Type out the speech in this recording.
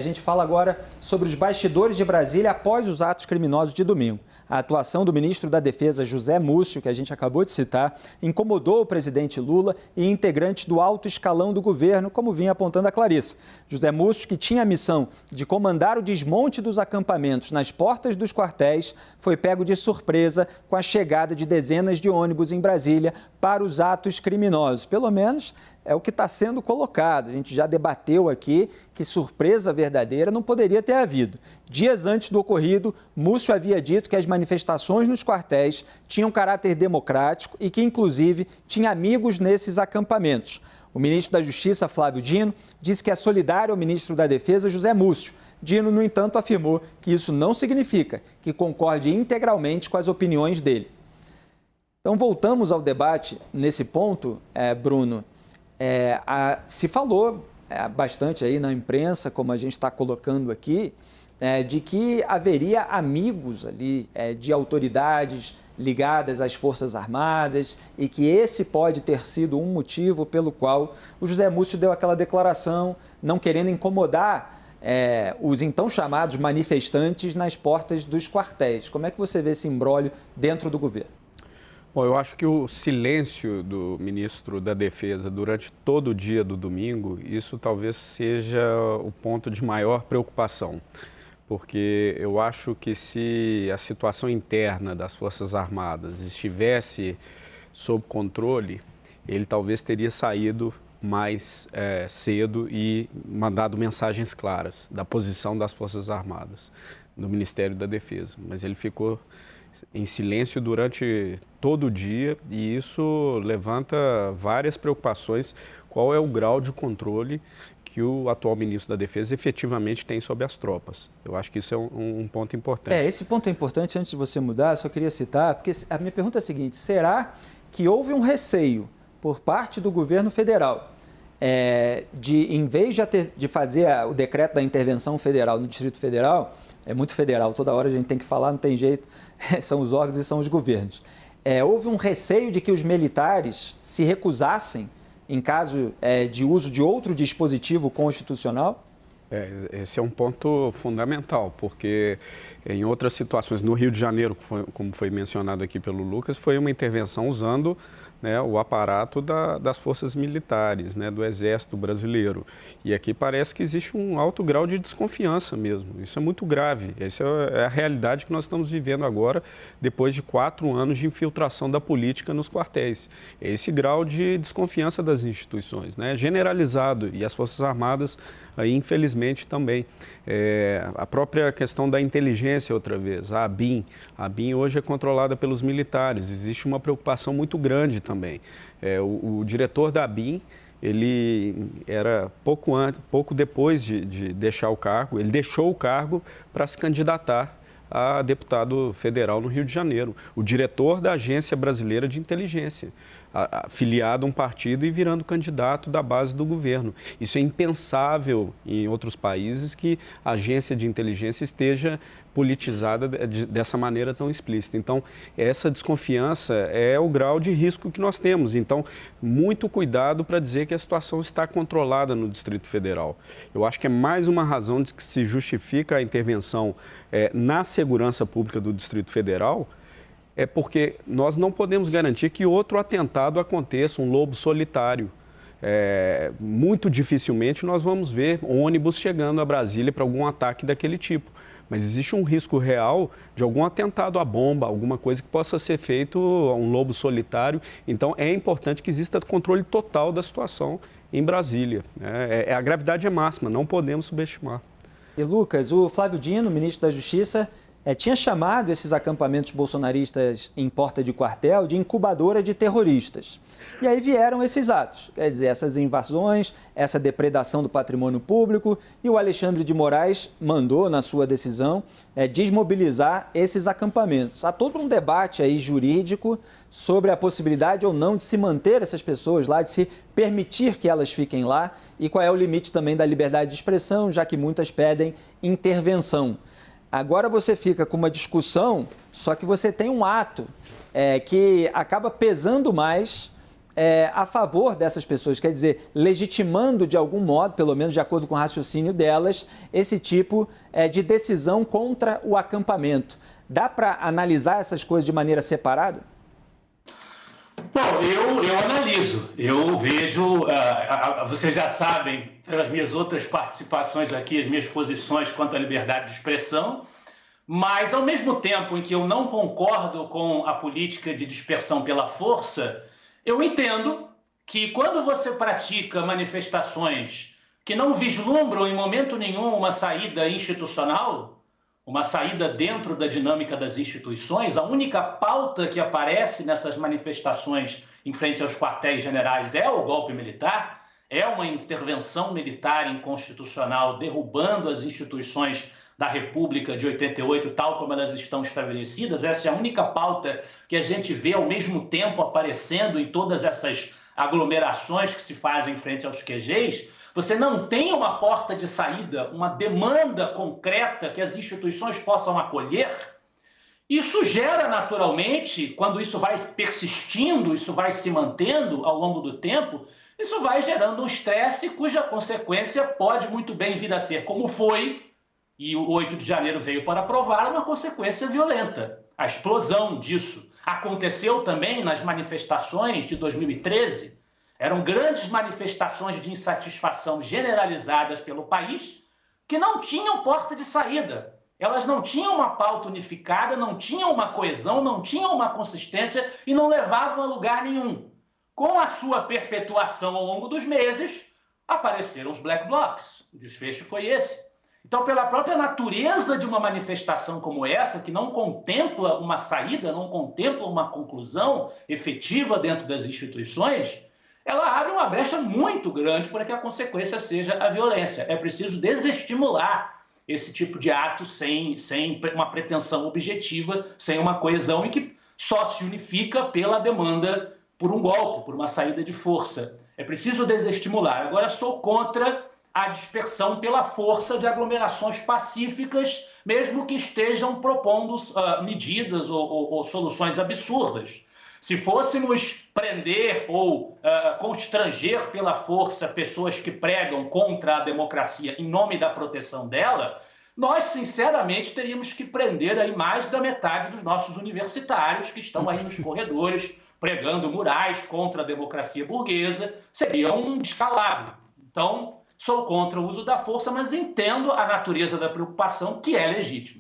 A gente fala agora sobre os bastidores de Brasília após os atos criminosos de domingo. A atuação do ministro da Defesa, José Múcio, que a gente acabou de citar, incomodou o presidente Lula e integrantes do alto escalão do governo, como vinha apontando a Clarissa. José Múcio, que tinha a missão de comandar o desmonte dos acampamentos nas portas dos quartéis, foi pego de surpresa com a chegada de dezenas de ônibus em Brasília para os atos criminosos. Pelo menos é o que está sendo colocado. A gente já debateu aqui que surpresa verdadeira não poderia ter havido. Dias antes do ocorrido, Múcio havia dito que as manifestações nos quartéis tinham caráter democrático e que, inclusive, tinha amigos nesses acampamentos. O ministro da Justiça, Flávio Dino, disse que é solidário ao ministro da Defesa, José Múcio. Dino, no entanto, afirmou que isso não significa que concorde integralmente com as opiniões dele. Então, voltamos ao debate nesse ponto, Bruno. Se falou bastante aí na imprensa, como a gente está colocando aqui, de que haveria amigos ali de autoridades ligadas às Forças Armadas e que esse pode ter sido um motivo pelo qual o José Múcio deu aquela declaração, não querendo incomodar os então chamados manifestantes nas portas dos quartéis. Como é que você vê esse imbróglio dentro do governo? Bom, eu acho que o silêncio do ministro da Defesa durante todo o dia do domingo, isso talvez seja o ponto de maior preocupação, porque eu acho que se a situação interna das Forças Armadas estivesse sob controle, ele talvez teria saído mais cedo e mandado mensagens claras da posição das Forças Armadas, do Ministério da Defesa, mas ele ficou em silêncio durante todo o dia e isso levanta várias preocupações. Qual é o grau de controle que o atual ministro da Defesa efetivamente tem sobre as tropas? Eu acho que isso é um ponto importante. Esse ponto é importante. Antes de você mudar, eu só queria citar, porque a minha pergunta é a seguinte: será que houve um receio por parte do governo federal de, em vez de fazer o decreto da intervenção federal no Distrito Federal, é muito federal, toda hora a gente tem que falar, não tem jeito, são os órgãos e são os governos. Houve um receio de que os militares se recusassem em caso de uso de outro dispositivo constitucional? Esse é um ponto fundamental, porque em outras situações, no Rio de Janeiro, como foi mencionado aqui pelo Lucas, foi uma intervenção usando o aparato das forças militares, do Exército Brasileiro. E aqui parece que existe um alto grau de desconfiança mesmo. Isso é muito grave. Essa é a realidade que nós estamos vivendo agora, depois de 4 anos de infiltração da política nos quartéis. Esse grau de desconfiança das instituições, generalizado, e as Forças Armadas, aí, infelizmente, também. A própria questão da inteligência, outra vez, a ABIN. A ABIN hoje é controlada pelos militares. Existe uma preocupação muito grande também. O diretor da ABIN, ele era pouco depois de deixar o cargo, ele deixou o cargo para se candidatar a deputado federal no Rio de Janeiro. O diretor da Agência Brasileira de Inteligência, afiliado a um partido e virando candidato da base do governo. Isso é impensável em outros países, que a agência de inteligência esteja politizada dessa maneira tão explícita. Então, essa desconfiança é o grau de risco que nós temos. Então, muito cuidado para dizer que a situação está controlada no Distrito Federal. Eu acho que é mais uma razão de que se justifica a intervenção na segurança pública do Distrito Federal, é porque nós não podemos garantir que outro atentado aconteça, um lobo solitário. Muito dificilmente nós vamos ver ônibus chegando a Brasília para algum ataque daquele tipo. Mas existe um risco real de algum atentado à bomba, alguma coisa que possa ser feito a um lobo solitário. Então, é importante que exista controle total da situação em Brasília. A gravidade é máxima, não podemos subestimar. E, Lucas, o Flávio Dino, ministro da Justiça, tinha chamado esses acampamentos bolsonaristas em porta de quartel de incubadora de terroristas. E aí vieram esses atos, quer dizer, essas invasões, essa depredação do patrimônio público, e o Alexandre de Moraes mandou, na sua decisão, desmobilizar esses acampamentos. Há todo um debate aí jurídico sobre a possibilidade ou não de se manter essas pessoas lá, de se permitir que elas fiquem lá, e qual é o limite também da liberdade de expressão, já que muitas pedem intervenção. Agora você fica com uma discussão, só que você tem um ato que acaba pesando mais a favor dessas pessoas, quer dizer, legitimando de algum modo, pelo menos de acordo com o raciocínio delas, esse tipo de decisão contra o acampamento. Dá para analisar essas coisas de maneira separada? Bom, eu analiso, eu vejo, vocês já sabem, pelas minhas outras participações aqui, as minhas posições quanto à liberdade de expressão, mas ao mesmo tempo em que eu não concordo com a política de dispersão pela força, eu entendo que quando você pratica manifestações que não vislumbram em momento nenhum uma saída institucional, uma saída dentro da dinâmica das instituições, a única pauta que aparece nessas manifestações em frente aos quartéis generais é o golpe militar, é uma intervenção militar inconstitucional derrubando as instituições da República de 88, tal como elas estão estabelecidas. Essa é a única pauta que a gente vê ao mesmo tempo aparecendo em todas essas aglomerações que se fazem em frente aos QGs. Você não tem uma porta de saída, uma demanda concreta que as instituições possam acolher. Isso gera naturalmente, quando isso vai persistindo, isso vai se mantendo ao longo do tempo, isso vai gerando um estresse cuja consequência pode muito bem vir a ser, como foi, e o 8 de janeiro veio para provar, uma consequência violenta. A explosão disso aconteceu também nas manifestações de 2013, eram grandes manifestações de insatisfação generalizadas pelo país que não tinham porta de saída. Elas não tinham uma pauta unificada, não tinham uma coesão, não tinham uma consistência e não levavam a lugar nenhum. Com a sua perpetuação ao longo dos meses, apareceram os black blocs. O desfecho foi esse. Então, pela própria natureza de uma manifestação como essa, que não contempla uma saída, não contempla uma conclusão efetiva dentro das instituições, ela abre uma brecha muito grande para que a consequência seja a violência. É preciso desestimular esse tipo de ato sem uma pretensão objetiva, sem uma coesão e que só se unifica pela demanda por um golpe, por uma saída de força. É preciso desestimular. Agora, sou contra a dispersão pela força de aglomerações pacíficas, mesmo que estejam propondo medidas ou soluções absurdas. Se fôssemos prender ou constranger pela força pessoas que pregam contra a democracia em nome da proteção dela, nós, sinceramente, teríamos que prender aí mais da metade dos nossos universitários que estão aí nos corredores pregando murais contra a democracia burguesa. Seria um descalabro. Então, sou contra o uso da força, mas entendo a natureza da preocupação, que é legítima.